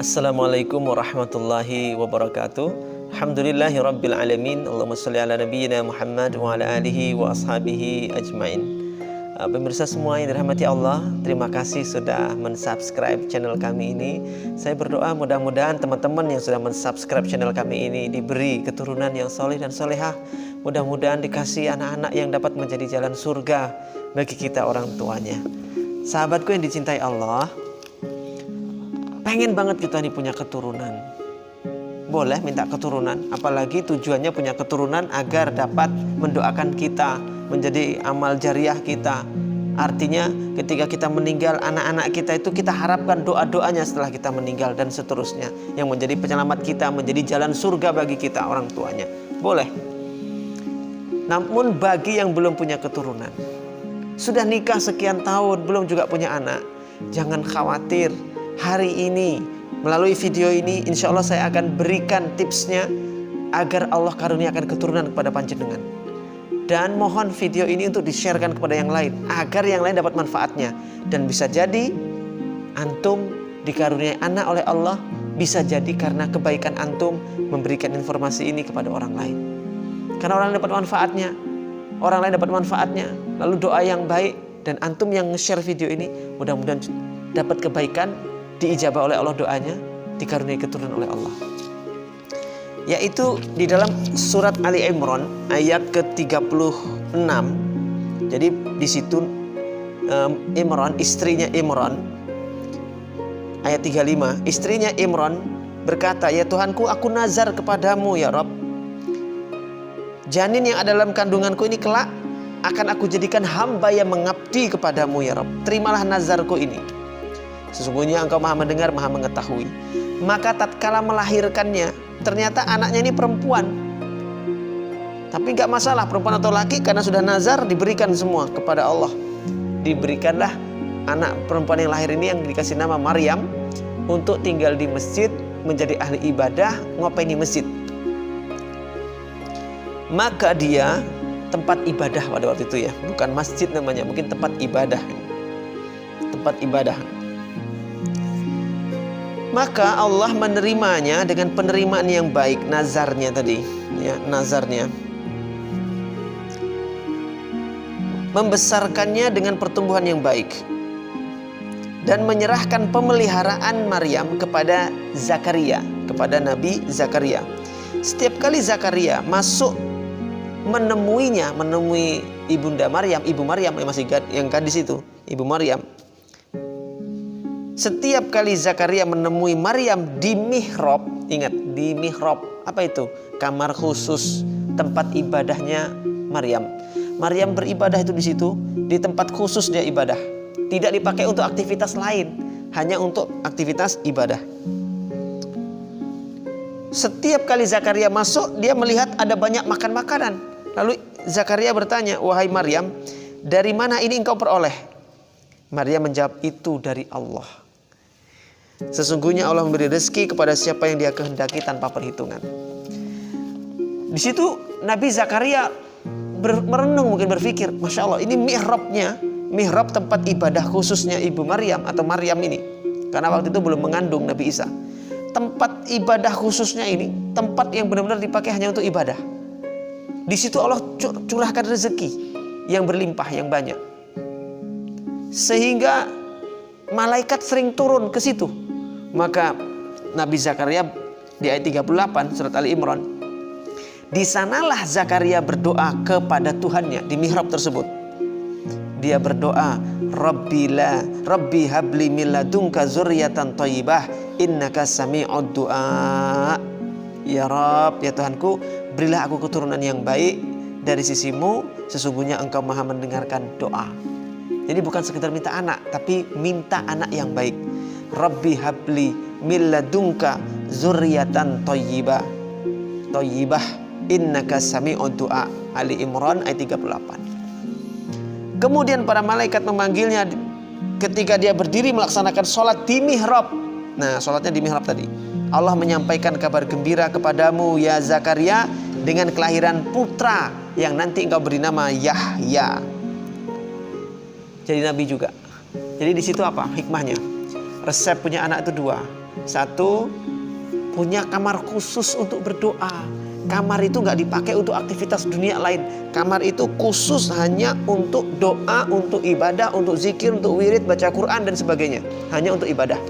Assalamualaikum warahmatullahi wabarakatuh. Alhamdulillahi rabbil alamin. Allahumma sholli ala nabiyyina Muhammad wa ala alihi wa ashabihi ajmain. Pemirsa semua yang dirahmati Allah, terima kasih sudah mensubscribe channel kami ini. Saya berdoa mudah-mudahan teman-teman yang sudah mensubscribe channel kami ini diberi keturunan yang soleh dan solehah. Mudah-mudahan dikasih anak-anak yang dapat menjadi jalan surga bagi kita orang tuanya. Sahabatku yang dicintai Allah, pengen banget kita nih punya keturunan. Boleh minta keturunan, apalagi tujuannya punya keturunan agar dapat mendoakan kita, menjadi amal jariah kita. Artinya ketika kita meninggal, anak-anak kita itu kita harapkan doa-doanya setelah kita meninggal dan seterusnya, yang menjadi penyelamat kita, menjadi jalan surga bagi kita orang tuanya. Boleh. Namun bagi yang belum punya keturunan, sudah nikah sekian tahun belum juga punya anak, jangan khawatir. Hari ini melalui video ini insya Allah saya akan berikan tipsnya agar Allah karuniakan keturunan kepada panjenengan. Dan mohon video ini untuk di-sharekan kepada yang lain agar yang lain dapat manfaatnya. Dan bisa jadi antum dikaruniai anak oleh Allah, bisa jadi karena kebaikan antum memberikan informasi ini kepada orang lain. Karena orang lain dapat manfaatnya, orang lain dapat manfaatnya, lalu doa yang baik, dan antum yang nge-share video ini mudah-mudahan dapat kebaikan, diijabah oleh Allah doanya, dikaruniai keturunan oleh Allah. Yaitu di dalam surat Ali Imran ayat ke-36. Jadi di situ Imran, istrinya Imran, ayat 35, istrinya Imran berkata, "Ya Tuhanku, aku nazar kepadamu ya Rabb, janin yang ada dalam kandunganku ini kelak akan aku jadikan hamba yang mengabdi kepadamu ya Rabb. Terimalah nazarku ini. Sesungguhnya engkau maha mendengar, maha mengetahui." Maka tatkala melahirkannya, ternyata anaknya ini perempuan. Tapi gak masalah perempuan atau laki, karena sudah nazar diberikan semua kepada Allah. Diberikanlah anak perempuan yang lahir ini yang dikasih nama Maryam, untuk tinggal di masjid, menjadi ahli ibadah, ngopain di masjid. Maka dia tempat ibadah pada waktu itu ya, bukan masjid namanya, mungkin tempat ibadah. Tempat ibadah. Maka Allah menerimanya dengan penerimaan yang baik, nazarnya tadi, ya, nazarnya. Membesarkannya dengan pertumbuhan yang baik dan menyerahkan pemeliharaan Maryam kepada Zakaria, kepada Nabi Zakaria. Setiap kali Zakaria masuk menemui ibunda Maryam, ibu Maryam yang masih yang gadis itu, ibu Maryam. Setiap kali Zakaria menemui Maryam di mihrab, ingat di mihrab, apa itu? Kamar khusus tempat ibadahnya Maryam. Maryam beribadah itu di situ, di tempat khusus dia ibadah. Tidak dipakai untuk aktivitas lain, hanya untuk aktivitas ibadah. Setiap kali Zakaria masuk, dia melihat ada banyak makan makanan. Lalu Zakaria bertanya, "Wahai Maryam, dari mana ini engkau peroleh?" Maryam menjawab, "Itu dari Allah. Sesungguhnya Allah memberi rezeki kepada siapa yang dia kehendaki tanpa perhitungan." Di situ Nabi Zakaria merenung, mungkin berpikir, Masya Allah, ini mihrabnya, mihrab tempat ibadah khususnya ibu Maryam atau Maryam ini. Karena waktu itu belum mengandung Nabi Isa. Tempat ibadah khususnya ini, tempat yang benar-benar dipakai hanya untuk ibadah. Di situ Allah curahkan rezeki yang berlimpah, yang banyak. Sehingga malaikat sering turun ke situ. Maka Nabi Zakaria di ayat 38 surat Ali Imran, di sanalah Zakaria berdoa kepada Tuhannya di mihrab tersebut. Dia berdoa, Rabbi habli min ladunka dzurriyyatan thayyibah innaka sami'ud du'a. Ya Rabb, ya Tuhanku, berilah aku keturunan yang baik dari sisimu, sesungguhnya engkau maha mendengarkan doa. Jadi bukan sekedar minta anak, tapi minta anak yang baik. Rabbi habli min ladunka dzurriyyatan thayyibah. Thayyibah innaka sami'ud du'a. Ali Imran ayat 38. Kemudian para malaikat memanggilnya ketika dia berdiri melaksanakan sholat di mihrab. Nah, sholatnya di mihrab tadi. Allah menyampaikan kabar gembira kepadamu ya Zakaria dengan kelahiran putra yang nanti engkau beri nama Yahya. Jadi nabi juga. Jadi di situ apa hikmahnya? Resep punya anak itu dua. Satu, punya kamar khusus untuk berdoa. Kamar itu nggak dipakai untuk aktivitas dunia lain. Kamar itu khusus hanya untuk doa, untuk ibadah, untuk zikir, untuk wirid, baca Quran dan sebagainya. Hanya untuk ibadah.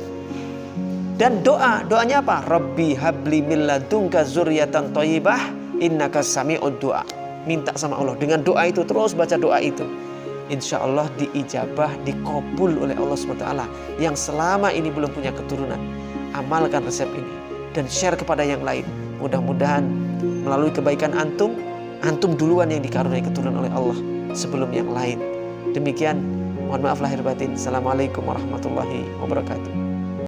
Dan doanya apa? Rabbi habli min ladunka dzurriatan thayyibah innaka sami'ud du'a. Minta sama Allah. Dengan doa itu, terus baca doa itu. Insya Allah diijabah, dikabul oleh Allah SWT. Yang selama ini belum punya keturunan, amalkan resep ini dan share kepada yang lain. Mudah-mudahan melalui kebaikan antum duluan yang dikaruniai keturunan oleh Allah sebelum yang lain. Demikian, mohon maaf lahir batin. Assalamualaikum warahmatullahi wabarakatuh.